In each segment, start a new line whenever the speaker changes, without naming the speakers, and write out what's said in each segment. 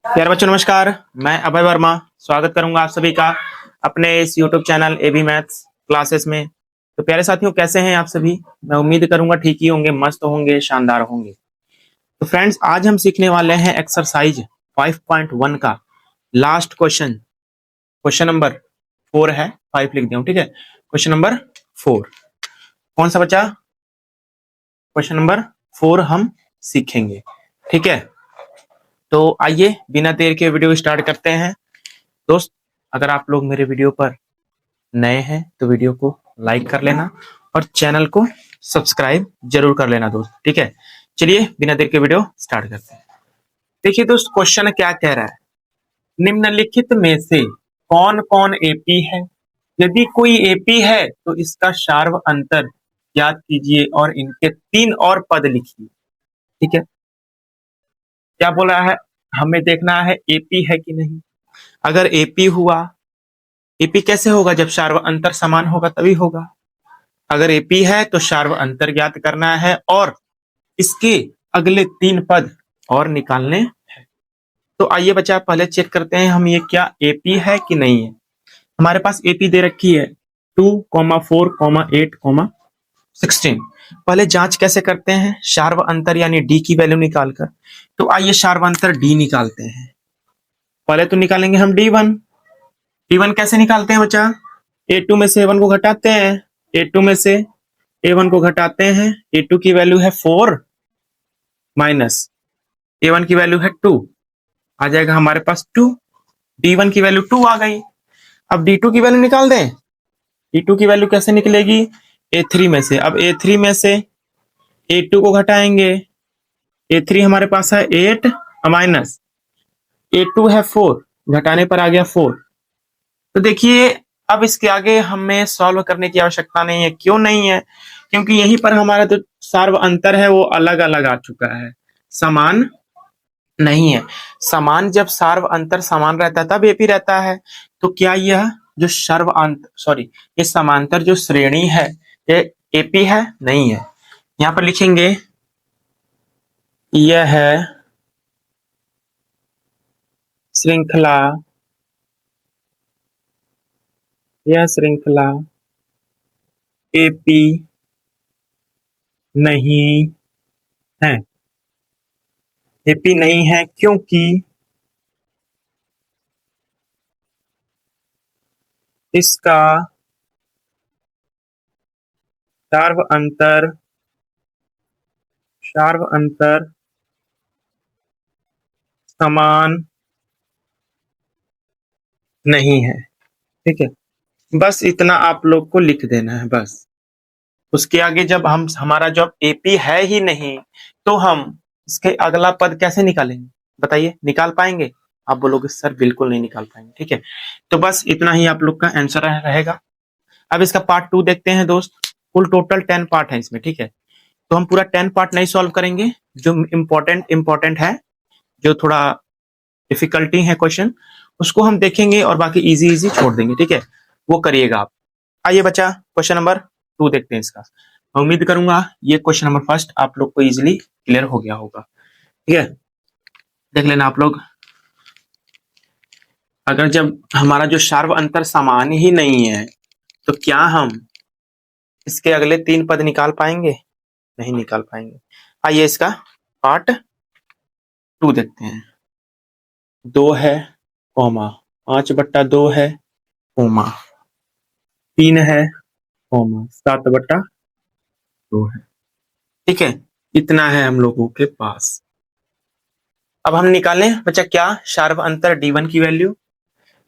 प्यारे बच्चों नमस्कार। मैं अभय वर्मा स्वागत करूंगा आप सभी का अपने इस YouTube channel AB maths classes में। तो प्यारे साथियों, कैसे हैं आप सभी? मैं उम्मीद करूंगा ठीक ही होंगे, मस्त होंगे, शानदार होंगे। तो फ्रेंड्स, आज हम सीखने वाले हैं एक्सरसाइज 5.1 का लास्ट क्वेश्चन। क्वेश्चन नंबर 4 है, 5 लिख दिया हूं, ठीक है। क्वेश्चन नंबर 4 कौन सा बचा? क्वेश्चन नंबर 4 हम सीखेंगे, ठीक है। तो आइए बिना देर के वीडियो स्टार्ट करते हैं। दोस्त, अगर आप लोग मेरे वीडियो पर नए हैं तो वीडियो को लाइक कर लेना और चैनल को सब्सक्राइब जरूर कर लेना दोस्त, ठीक है। चलिए बिना देर के वीडियो स्टार्ट करते हैं। देखिए दोस्त, क्वेश्चन क्या कह रहा है? निम्नलिखित में से कौन कौन एपी है? यदि कोई एपी है तो इसका शार्व अंतर ज्ञात कीजिए और इनके 3 और पद लिखिए, ठीक है। क्या बोल रहा है? हमें देखना है एपी है कि नहीं। अगर एपी हुआ, एपी कैसे होगा? जब शार्व अंतर समान होगा तभी होगा। अगर एपी है तो शार्व अंतर ज्ञात करना है और इसके अगले 3 पद और निकालने हैं। तो आइए बच्चा पहले चेक करते हैं हम ये क्या एपी है कि नहीं है। हमारे पास एपी दे रखी है 2, 4, 8, 16। पहले जांच कैसे करते हैं? शार्व अंतर यानी डी की वैल्यू निकालकर। तो आइए शार्व अंतर डी निकालते हैं। पहले तो निकालेंगे हम D1। D1 कैसे निकालते हैं बच्चा? A2 में से A1 को घटाते हैं, A2 में से A1 को घटाते हैं। A2 की वैल्यू है 4 माइनस A1 की वैल्यू है 2, आ जाएगा हमारे पास 2। D1 की वैल्यू 2 आ गई। अब D2 की वैल्यू निकाल दें। D2 की वैल्यू कैसे निकलेगी? A3 में से। अब A3 में से A2 को घटाएंगे। A3 हमारे पास है 8 माइनस A2 है 4, घटाने पर आ गया 4। तो देखिए, अब इसके आगे हमें सॉल्व करने की आवश्यकता नहीं है। क्यों नहीं है? क्योंकि यहीं पर हमारा जो सार्व अंतर है वो अलग अलग आ चुका है, समान नहीं है। समान, जब सार्व अंतर समान रहता है तब एपी रहता है। तो क्या यह जो ये समांतर जो श्रेणी है ये एपी है? नहीं है। यहां पर लिखेंगे यह है श्रृंखला, यह श्रृंखला एपी नहीं है। एपी नहीं है क्योंकि इसका शार्व अंतर समान नहीं है, ठीक है। बस इतना आप लोग को लिख देना है बस। उसके आगे जब हमारा जब एपी है ही नहीं तो हम इसके अगला पद कैसे निकालेंगे? बताइए, निकाल पाएंगे? आप बोलोगे सर बिल्कुल नहीं निकाल पाएंगे, ठीक है। तो बस इतना ही आप लोग का आंसर रहेगा। अब इसका पार्ट 2 देखते हैं दोस्त। कुल टोटल 10 पार्ट है इसमें, ठीक है। तो हम पूरा 10 पार्ट नहीं सॉल्व करेंगे। जो इम्पोर्टेंट है, जो थोड़ा डिफिकल्टी है क्वेश्चन, उसको हम देखेंगे और बाकी इजी छोड़ देंगे, ठीक है। वो करिएगा आप। आइए बच्चा क्वेश्चन नंबर 2 देखते हैं इसका। मैं उम्मीद करूंगा ये क्वेश्चन नंबर फर्स्ट आप लोग को इजीली क्लियर हो गया होगा, ठीक है। देख लेना आप लोग। अगर जब हमारा जो शार्व अंतर समान ही नहीं है तो क्या हम इसके अगले 3 पद निकाल पाएंगे? नहीं निकाल पाएंगे। आइए इसका पार्ट 2 देखते हैं। 2 है कॉमा 5/2 है कॉमा 3 है कॉमा 7/2 है, ठीक है। इतना है हम लोगों के पास। अब हम निकालें बच्चा क्या? शार्व अंतर D1 की वैल्यू।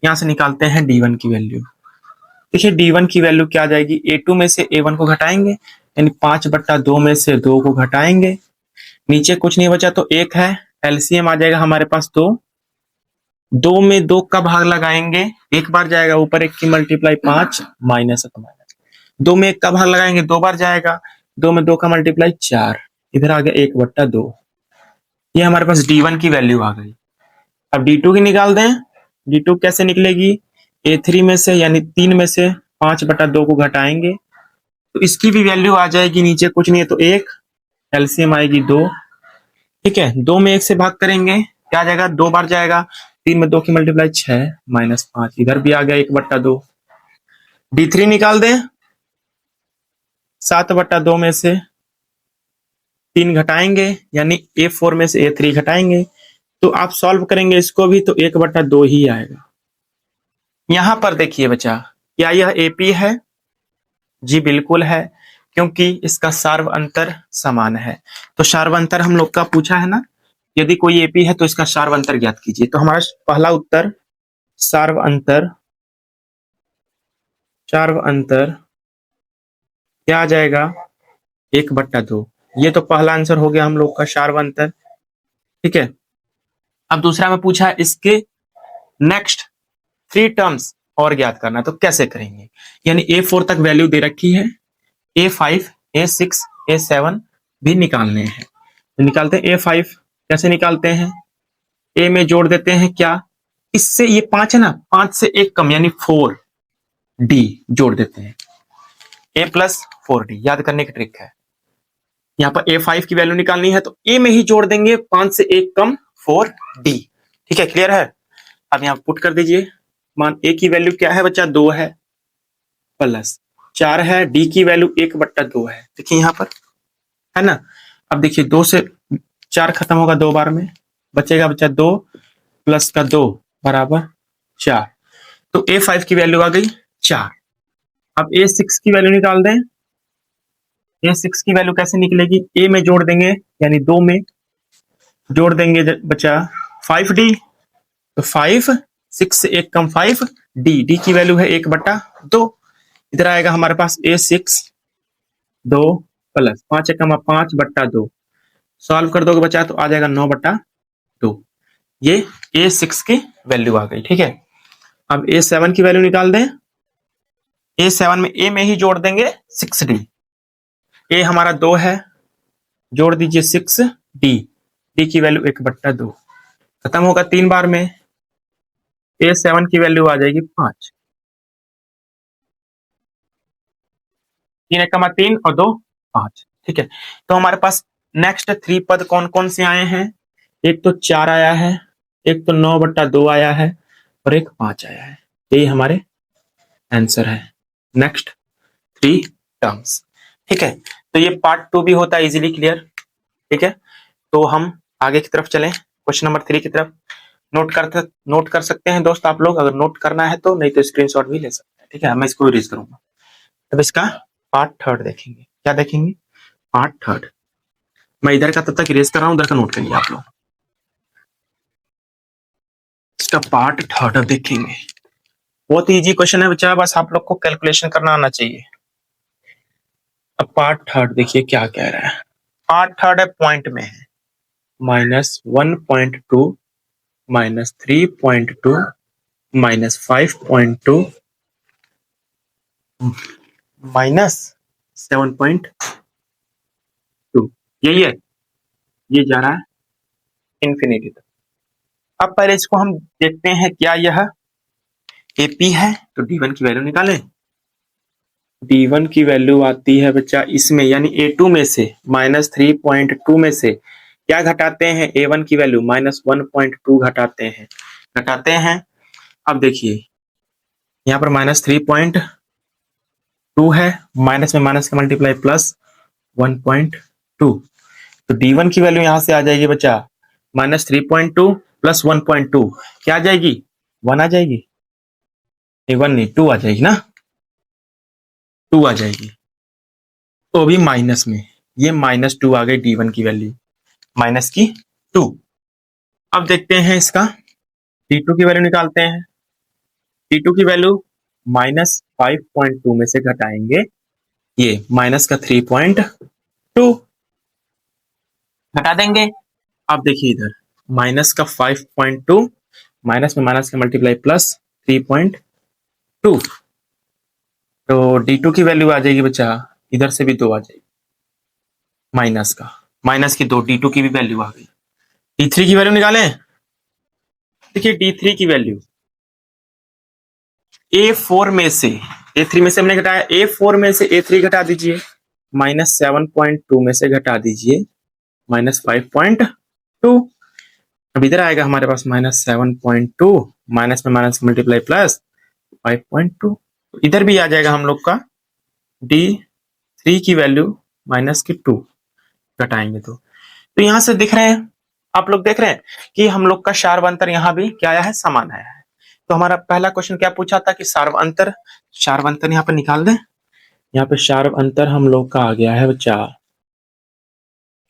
यहां से निकालते हैं D1 की वैल्यू। देखिए D1 की वैल्यू क्या आ जाएगी? A2 में से A1 को घटाएंगे, यानी 5/2 में से 2 को घटाएंगे। नीचे कुछ नहीं बचा तो 1 है। एलसीएम आ जाएगा हमारे पास 2। 2 में 2 का भाग लगाएंगे, एक बार जाएगा ऊपर, 1 की मल्टीप्लाई 5 माइनस 2 में 1 का भाग लगाएंगे 2 बार जाएगा, 2 में 2 का मल्टीप्लाई 4, इधर आ गया 1/2। ये हमारे पास D1 की वैल्यू आ गई। अब D2 की निकाल दें। D2 कैसे निकलेगी? A3 में से यानी 3 में से 5/2 को घटाएंगे तो इसकी भी वैल्यू आ जाएगी, नीचे कुछ नहीं है तो 1, एलसीएम आएगी 2, ठीक है। 2 में 1 से भाग करेंगे क्या आ जाएगा, 2 बार जाएगा, 3 में 2 की मल्टीप्लाई 6 -5, इधर भी आ गया 1/2। D3 निकाल दें, 7/2 में से 3 घटाएंगे, यानी A4 में से A3 घटाएंगे, तो आप सॉल्व करेंगे इसको भी तो 1/2 ही आएगा। यहां पर देखिए बच्चा, क्या यह AP है? जी बिल्कुल है, क्योंकि इसका सार्व अंतर समान है। तो सार्व अंतर हम लोग का पूछा है ना, यदि कोई AP है तो इसका सार्व अंतर ज्ञात कीजिए। तो हमारा पहला उत्तर सार्व अंतर, सार्व अंतर क्या आ जाएगा, 1/2। ये तो पहला आंसर हो गया हम लोग का सार्व अंतर। ठीक है, अब दूसरा में पूछा है इसके नेक्स्ट 3 टर्म्स और ज्ञात करना, तो कैसे करेंगे? यानी A4 तक वैल्यू दे रखी है, A5, A6, A7 भी निकालने हैं। तो निकालते हैं A5, कैसे निकालते हैं? A में जोड़ देते हैं क्या, इससे ये 5 है ना, 5 से 1 कम यानी 4D जोड़ देते हैं, A + 4D, याद करने की ट्रिक है। यहाँ पर A5 की वैल्यू निकालनी है तो A में ही जोड़ देंगे, 5 से 1 कम 4D। ठीक है, क्लियर है? अब यहाँ पुट कर दीजिए, मान A की वैल्यू क्या है बच्चा, 2 है, प्लस 4 है, D की वैल्यू 1/2 है। देखिए यहाँ पर है ना। अब देखिए 2 से 4 खत्म होगा 2 बार में, बचेगा बच्चा 2 + 2 = 4। तो A5 की वैल्यू आ गई 4। अब A6 की वैल्यू निकाल दें। A6 की वैल्यू कैसे निकलेगी, A में जोड़ देंगे, यानी 2 में जोड़ देंगे बच्चा 5D, तो 5, 6 से 1 कम 5D, D की वैल्यू है 1/2। इधर आएगा हमारे पास A6, 2 प्लस 5 कमा 5/2, सॉल्व कर दोगे बच्चा तो आ जाएगा 9/2। ये A6 की वैल्यू आ गई। ठीक है, अब A7 की वैल्यू निकाल दें। A7 में A में ही जोड़ देंगे 6D, A हमारा 2 है, जोड़ दीजिए 6D, D की वैल्यू 1/2, खत्म होगा 3 बार में। A7 की वैल्यू आ जाएगी 5, 3 कमा 3 और 2 5। ठीक है, तो हमारे पास नेक्स्ट 3 पद कौन कौन से आए हैं, एक तो 4 आया है, एक तो 9/2 आया है, और एक 5 आया है। यही हमारे आंसर है, नेक्स्ट 3 टर्म्स। ठीक है, तो ये पार्ट 2 भी होता है इजीली क्लियर। ठीक है, तो हम आगे की तरफ चलें, क्वेश्चन नंबर 3 की तरफ। नोट कर सकते हैं दोस्त आप लोग, अगर नोट करना है तो, नहीं तो स्क्रीनशॉट भी ले सकते हैं। ठीक है, मैं इसको इरेज करूंगा। तब इसका पार्ट 3 देखेंगे, क्या देखेंगे, पार्ट 3। मैं इधर का तब तक इरेज कर रहा हूं, उधर का नोट करिए आप लोग। इसका पार्ट 3 देखेंगे, बहुत इजी क्वेश्चन है बच्चा, बस आप लोग को कैलकुलेशन करना आना चाहिए। अब पार्ट 3 देखिए क्या कह रहा है। पार्ट 3 है पॉइंट में है, -1.2, -3.2, -5.2, -7.2, यही है, ये जा रहा है इंफिनिटी तक। अब पहले इसको हम देखते हैं, क्या यह AP है, तो D1 की वैल्यू निकालें। D1 की वैल्यू आती है बच्चा इसमें, यानी A2 में से -3.2 में से क्या घटाते हैं, A1 की वैल्यू -1.2 घटाते हैं। अब देखिए यहाँ पर -3.2 है, माइनस में माइनस का मल्टीप्लाई +1.2, तो D1 की वैल्यू यहां से आ जाएगी बच्चा -3.2 + 1.2, क्या आ जाएगी, 1 आ जाएगी, 1 नहीं 2 आ जाएगी ना, 2 आ जाएगी, तो भी माइनस में, ये -2 आ गई D1 की वैल्यू, -2। अब देखते हैं इसका D2 की वैल्यू निकालते हैं। D2 की वैल्यू -5.2 में से घटाएंगे, ये -3.2 घटा देंगे। अब देखिए इधर माइनस का 5.2, माइनस में माइनस का मल्टीप्लाई +3.2, तो D2 की वैल्यू आ जाएगी बच्चा, इधर से भी 2 आ जाएगी, माइनस की 2, D2 की भी वैल्यू आ गई। D3 की वैल्यू निकालें। देखिए D3 की वैल्यू A4 में से, A3 में से हमने घटाया, A4 में से A3 घटा दीजिए, -7.2 में से घटा दीजिए -5.2, अब इधर आएगा हमारे पास -7.2, माइनस में माइनस मल्टीप्लाई प्लस 5.2, इधर भी आ जाएगा हम लोग का D3 की वैल्यू -2 घटाएंगे तो यहां से दिख रहे हैं, आप लोग देख रहे हैं कि हम लोग का सार्व अंतर यहाँ भी क्या आया है, समान आया है। तो हमारा पहला क्वेश्चन क्या पूछा था कि सार्व अंतर यहाँ पर निकाल दें। यहाँ पे सार्व अंतर हम लोग का आ गया है बच्चा,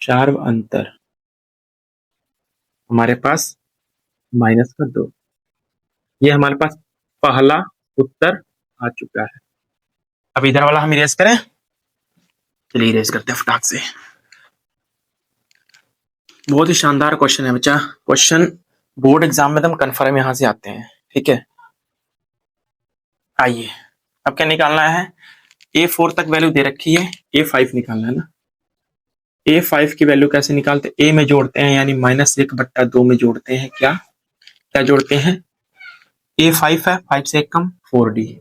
सार्व अंतर हमारे पास -2, ये हमारे पास पहला उत्तर आ चुका है। अब इधर वाला हम इरेज करें, चलिए इरेज करते हैं फटाक से। बहुत ही शानदार क्वेश्चन है बच्चा, क्वेश्चन बोर्ड एग्जाम में एकदम कन्फर्म यहां से आते हैं, ठीक है। आइए अब क्या निकालना है, A4 तक वैल्यू दे रखी है, A5 निकालना है ना। A5 की वैल्यू कैसे निकालते हैं, A में जोड़ते हैं यानी -1/2 में जोड़ते हैं, क्या जोड़ते हैं, A5 है, 5 से 1 कम 4D,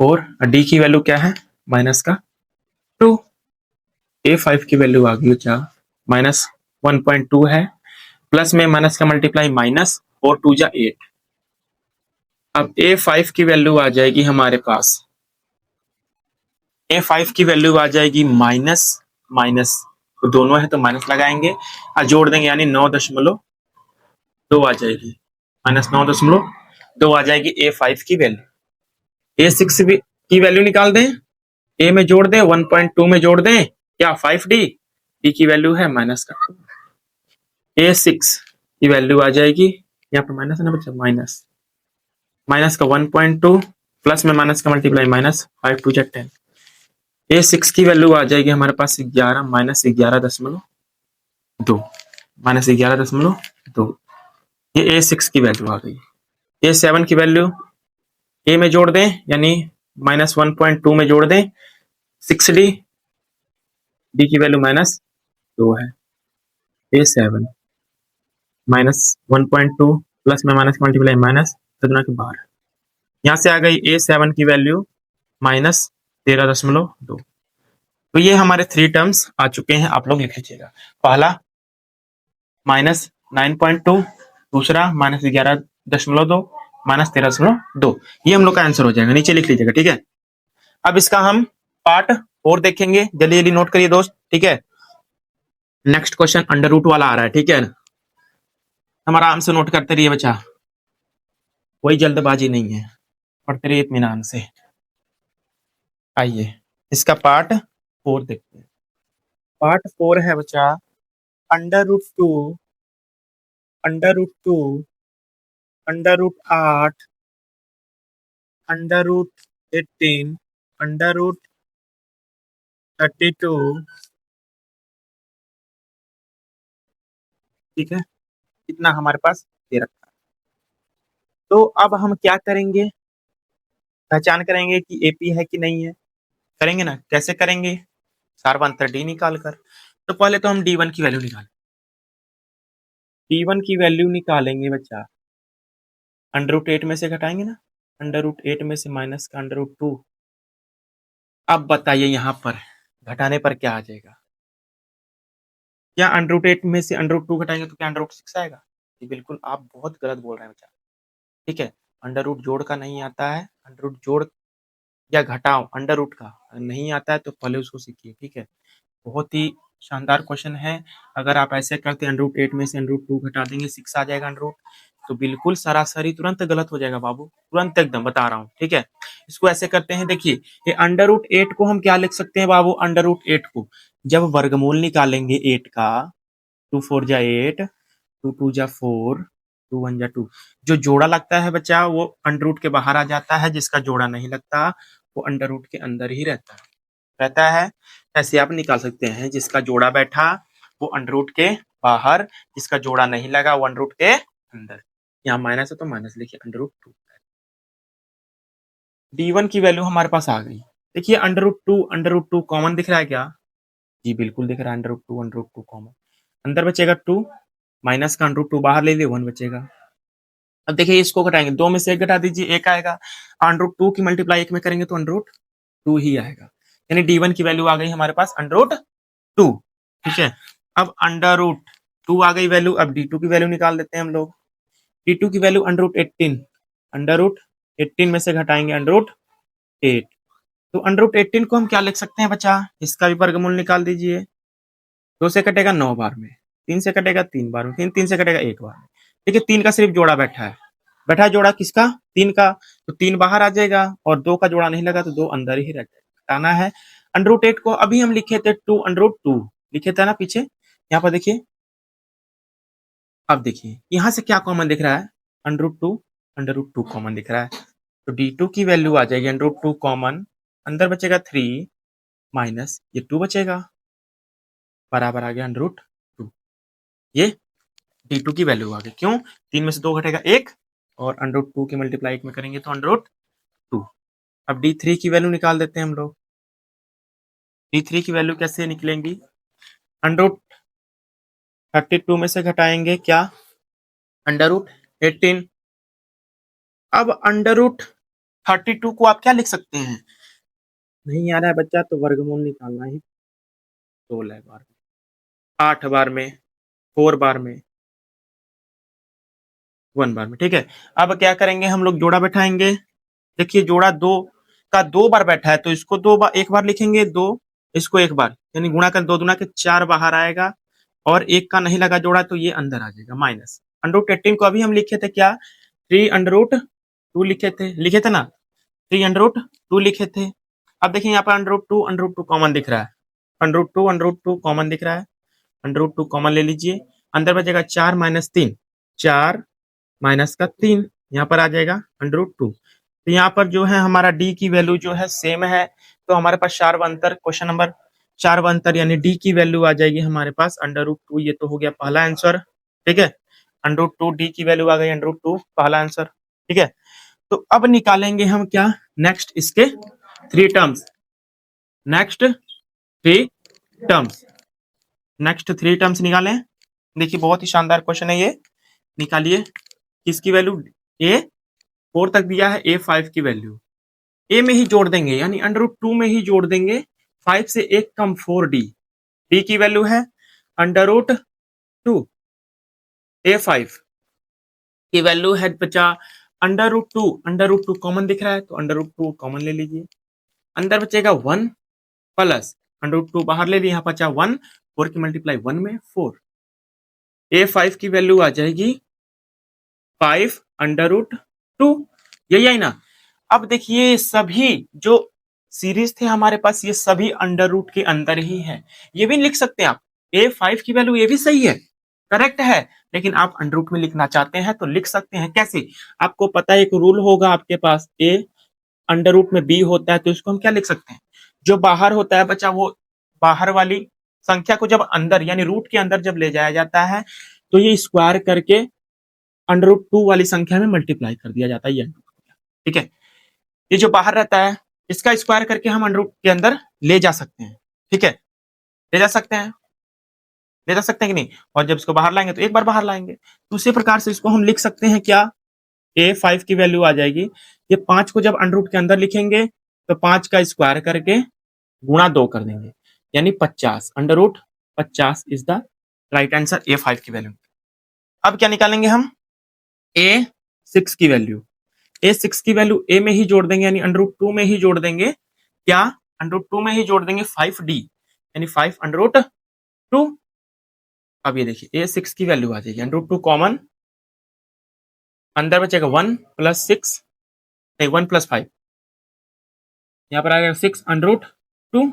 और D की वैल्यू क्या है -2, A5 की वैल्यू आ गई क्या -1.2 है, प्लस में माइनस का मल्टीप्लाई माइनस और 2 जा 8। अब A5 की वैल्यू आ जाएगी हमारे पास, A5 की वैल्यू आ जाएगी माइनस तो दोनों है तो माइनस लगाएंगे और जोड़ देंगे यानी 9.2 आ जाएगी, -9.2 आ जाएगी A5 की वैल्यू। A6 की वैल्यू निकाल दें, A में जोड़ दें 1.2 में जोड़ दें क्या 5D, D की वैल्यू है -2, A6 की वैल्यू आ जाएगी, यहाँ पर माइनस है ना बच्चा, माइनस का 1.2 प्लस में माइनस का मल्टीप्लाई -5 2 जा 10, A6 की वैल्यू आ जाएगी हमारे पास 11 -11.2 ये A6 की वैल्यू आ गई। A7 की वैल्यू A में जोड़ दें यानी -1.2 में जोड़ दें 6D, D की वैल्यू -2 है, A7 -1.2 प्लस में माइनस मल्टीप्लाई माइनस के 12, यहाँ से आ गई A7 की वैल्यू -13.2। तो ये हमारे 3 टर्म्स आ चुके हैं, आप लोग लिख लीजिएगा। पहला -9.2, दूसरा -11.2, -13.2, ये हम लोग का आंसर हो जाएगा, नीचे लिख लीजिएगा, ठीक है। अब इसका हम पार्ट 4 देखेंगे, जल्दी जल्दी नोट करिए दोस्त, ठीक है। नेक्स्ट क्वेश्चन अंडर रूट वाला आ रहा है, ठीक है, हम आराम से नोट करते रहिए बच्चा, कोई जल्दबाजी नहीं है, पढ़ते रहिए इत्मीनान से। आइए इसका पार्ट 4 देखते हैं। पार्ट 4 है बच्चा √2, √2, √8, √18, √32, ठीक है, इतना हमारे पास दे रखा है। तो अब हम क्या करेंगे, पहचान करेंगे कि एपी है कि नहीं है, करेंगे ना, कैसे करेंगे, सार्वंतर डी निकाल कर। तो पहले तो हम D1 की वैल्यू निकालें, D1 की वैल्यू निकालेंगे बच्चा, √8 में से घटाएंगे ना, √8 में से माइनस का √2। अब बताइए यहाँ पर घटाने पर क्या आ जाएगा, क्या √8 में से √2 घटाएंगे तो क्या √6 आएगा, जी बिल्कुल आप बहुत गलत बोल रहे हैं बच्चा, ठीक है। अंडर रूट जोड़ का नहीं आता है, अंडर रूट जोड़ या घटाओ अंडर रूट का नहीं आता है तो पहले उसको सीखिए, ठीक है। बहुत ही शानदार क्वेश्चन है, अगर आप ऐसे करते हैं √8 में से √2 घटा देंगे 6 आ जाएगा √, तो बिल्कुल सरासरी तुरंत गलत हो जाएगा बाबू, तुरंत एकदम बता रहा हूँ, ठीक है। इसको ऐसे करते हैं, देखिए ये √8 को हम क्या लिख सकते हैं बाबू, √8 को जब वर्गमूल निकालेंगे 8 का, 2 4 जा 8, 2 2 जा 4, 2 1 जा 2, जो जोड़ा लगता है बच्चा वो अंडर रूट के बाहर आ जाता है, जिसका जोड़ा नहीं लगता वो अंडर रूट के अंदर ही रहता है। ऐसे आप निकाल सकते हैं, जिसका जोड़ा बैठा वो अंडर रूट के बाहर, जिसका जोड़ा नहीं लगा वो अंडर रूट के अंदर। यहाँ माइनस है तो माइनस लिखिए, √2। D1 की वैल्यू हमारे पास आ गई, देखिए √2 कॉमन दिख रहा है क्या, जी बिल्कुल दिख रहा है, √2 कॉमन, अंदर बचेगा 2, माइनस का √2 बाहर ले लिए 1 बचेगा। अब देखिए इसको घटाएंगे, 2 में से 1 घटा दीजिए 1 आएगा, √2 की मल्टीप्लाई 1 में करेंगे तो √2 ही आएगा, यानी D1 की वैल्यू आ गई हमारे पास √2, ठीक है। अब √2 2 आ गई वैल्यू। अब D2 की वैल्यू निकाल देते हैं हम लोग। D2 की वैल्यू √18, √18 में से घटाएंगे √8, तो √18 को हम क्या लिख सकते हैं बच्चा, इसका भी वर्गमूल निकाल दीजिए। 2 से कटेगा 9 बार में, 3 से कटेगा 3 बार में, 3 से कटेगा 1 बार में। देखिए 3 का सिर्फ जोड़ा बैठा है जोड़ा किसका, 3 का, तो 3 बाहर आ जाएगा और 2 का जोड़ा नहीं लगा तो 2 अंदर ही रह जाएगा। हटाना है √8 को। अभी हम लिखे थे 2√2 लिखे थे ना पीछे, यहाँ पर देखिए। अब देखिए यहाँ से क्या कॉमन दिख रहा है, √2 कॉमन दिख रहा है, तो D2 की वैल्यू आ जाएगी √2 कॉमन, अंदर बचेगा 3 माइनस ये 2 बचेगा, बराबर आ गया √2। ये D2 की वैल्यू आ गई। क्यों, 3 में से 2 घटेगा 1 और √2 की मल्टीप्लाई 1 में करेंगे तो √2। अब D3 की वैल्यू निकाल देते हैं हम लोग। D3 की वैल्यू कैसे निकलेंगी, √32 में से घटाएंगे क्या, √18। अब √32 को आप क्या लिख सकते हैं, नहीं आ रहा है बच्चा तो वर्गमूल निकालना ही, 16 बार में, 8 बार में, 4 बार में, 1 बार में, ठीक है। अब क्या करेंगे हम लोग, जोड़ा बैठाएंगे। देखिए जोड़ा 2 का 2 बार बैठा है तो इसको 2 बार, 1 बार लिखेंगे, 2 इसको 1 बार, यानी गुणा कर 2 दूना के 4 बाहर आएगा और 1 का नहीं लगा जोड़ा तो ये अंदर आ जाएगा माइनस। √18 को अभी हम लिखे थे क्या, 3√2 लिखे थे ना, 3√2 लिखे थे। अब देखिए यहाँ पर √2 कॉमन दिख रहा है, √2 कॉमन दिख रहा है, √2 कॉमन ले लीजिए, अंदर बचेगा 4 माइनस 3, 4 माइनस का 3, यहाँ पर आ जाएगा √2। तो यहाँ पर जो है हमारा D की वैल्यू जो है सेम है, तो हमारे पास 4 अंतर, क्वेश्चन नंबर 4 अंतर यानी D की वैल्यू आ जाएगी हमारे पास √2। ये तो हो गया पहला आंसर, ठीक है, √2 D की वैल्यू आ गई √2, पहला आंसर, ठीक है। तो अब निकालेंगे हम क्या, नेक्स्ट इसके 3 terms, next 3 terms, next 3 terms निकालें। देखिए बहुत ही शानदार क्वेश्चन है ये, निकालिए। किसकी वैल्यू, ए 4 तक दिया है, A5 की वैल्यू ए में ही जोड़ देंगे, यानी √2 में ही जोड़ देंगे, 5 से 1 कम 4D, D की वैल्यू है √2, A5 की वैल्यू है बचा √2 कॉमन दिख रहा है तो √2 कॉमन ले लीजिए, अंदर बचेगा 1 प्लस √2 बाहर ले लिए, यहाँ बचा 1, 4 की मल्टीप्लाई 1 में 4, A5 की वैल्यू आ जाएगी 5√2, यही है ना। अब देखिए सभी जो सीरीज थे हमारे पास ये सभी √ के अंदर ही है, ये भी लिख सकते हैं आप, A5 की वैल्यू ये भी सही है, करेक्ट है, लेकिन आप √ में लिखना चाहते हैं तो लिख सकते हैं। कैसे, आपको पता है एक रूल होगा आपके पास, A √ में B होता है तो इसको हम क्या लिख सकते हैं, जो बाहर होता है बच्चा वो बाहर वाली संख्या को जब अंदर यानी रूट के अंदर जब ले जाया जाता है तो ये स्क्वायर करके √ वाली संख्या में मल्टीप्लाई कर दिया जाता है, ये ठीक है। ये जो बाहर रहता है इसका स्क्वायर करके हम √ के अंदर ले जा सकते हैं, ठीक है, ले जा सकते हैं, ले जा सकते हैं कि नहीं, और जब इसको बाहर लाएंगे तो एक बार बाहर लाएंगे, तो उसी प्रकार से इसको हम लिख सकते हैं क्या, A5 की वैल्यू आ जाएगी, ये 5 को जब √ के अंदर लिखेंगे तो 5 का स्क्वायर करके गुणा 2 कर देंगे, यानी 50, √50 is the right answer A5 की वैल्यू। अब क्या निकालेंगे हम, A6 की वैल्यू, A6 की वैल्यू A में ही जोड़ देंगे, यानी √2 में ही जोड़ देंगे, क्या, √2 में ही जोड़ देंगे 5D, यानी 5√2। अब ये देखिए A6 की वैल्यू आ जाएगी √2 कॉमन, अंदर बचेगा 1 प्लस 6, नहीं 1 प्लस 5, यहाँ पर आ गया 6 √2।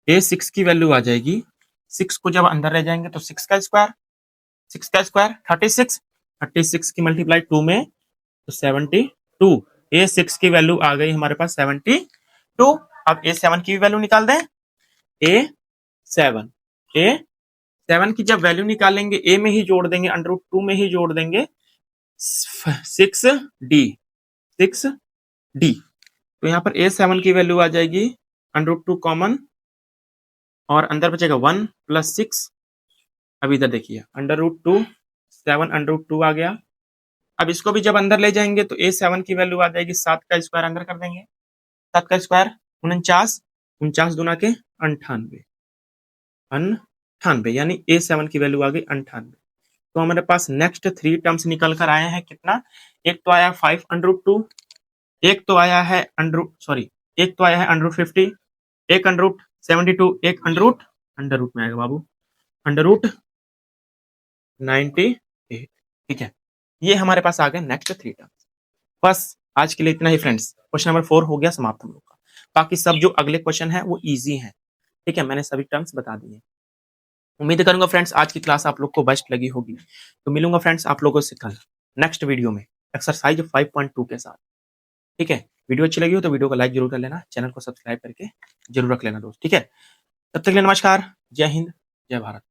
A6 की वैल्यू आ जाएगी, 6 को जब अंदर ले जाएंगे तो 6 का स्क्वायर, 36, 36 की मल्टीप्लाई 2 में तो 72, A6 की वैल्यू आ गई हमारे पास 72। अब A7 की वैल्यू निकाल दें, A7 की जब वैल्यू निकालेंगे A में ही जोड़ देंगे, √2 में ही जोड़ देंगे 6D, तो यहाँ पर A7 की वैल्यू आ जाएगी √2 कॉमन और अंदर बचेगा 1 प्लस 6। अब इधर देखिए √2, 7 √2 आ गया। अब इसको भी जब अंदर ले जाएंगे तो A7 की वैल्यू आ जाएगी, 7 का स्क्वायर अंदर कर देंगे, 7 का स्क्वायर 49, 49 दूना के 98, 98, यानी A7 की वैल्यू आ गई 98। तो हमारे पास नेक्स्ट 3 टर्म्स निकल कर आए हैं कितना, एक तो आया 5√2, एक तो आया है एक तो आया है √50, एक √72, एक अंडर रूट में आएगा बाबू, √98। ठीक है, ये हमारे पास आ गए नेक्स्ट 3 टर्म्स। बस आज के लिए इतना ही फ्रेंड्स। क्वेश्चन नंबर 4 हो गया समाप्त हम लोग का। बाकी सब जो अगले क्वेश्चन है वो इजी है। ठीक है, मैंने सभी टर्म्स बता दिए। उम्मीद करूंगा फ्रेंड्स आज की क्लास आप लोग को बेस्ट लगी होगी। तो मिलूंगा फ्रेंड्स आप लोगों से कल नेक्स्ट वीडियो में एक्सरसाइज 5.2 के साथ। ठीक है, वीडियो अच्छी लगी हो तो वीडियो को लाइक जरूर कर लेना, चैनल को सब्सक्राइब करके जरूर रख लेना दोस्त। ठीक है, तब तक के लिए नमस्कार, जय हिंद, जय भारत।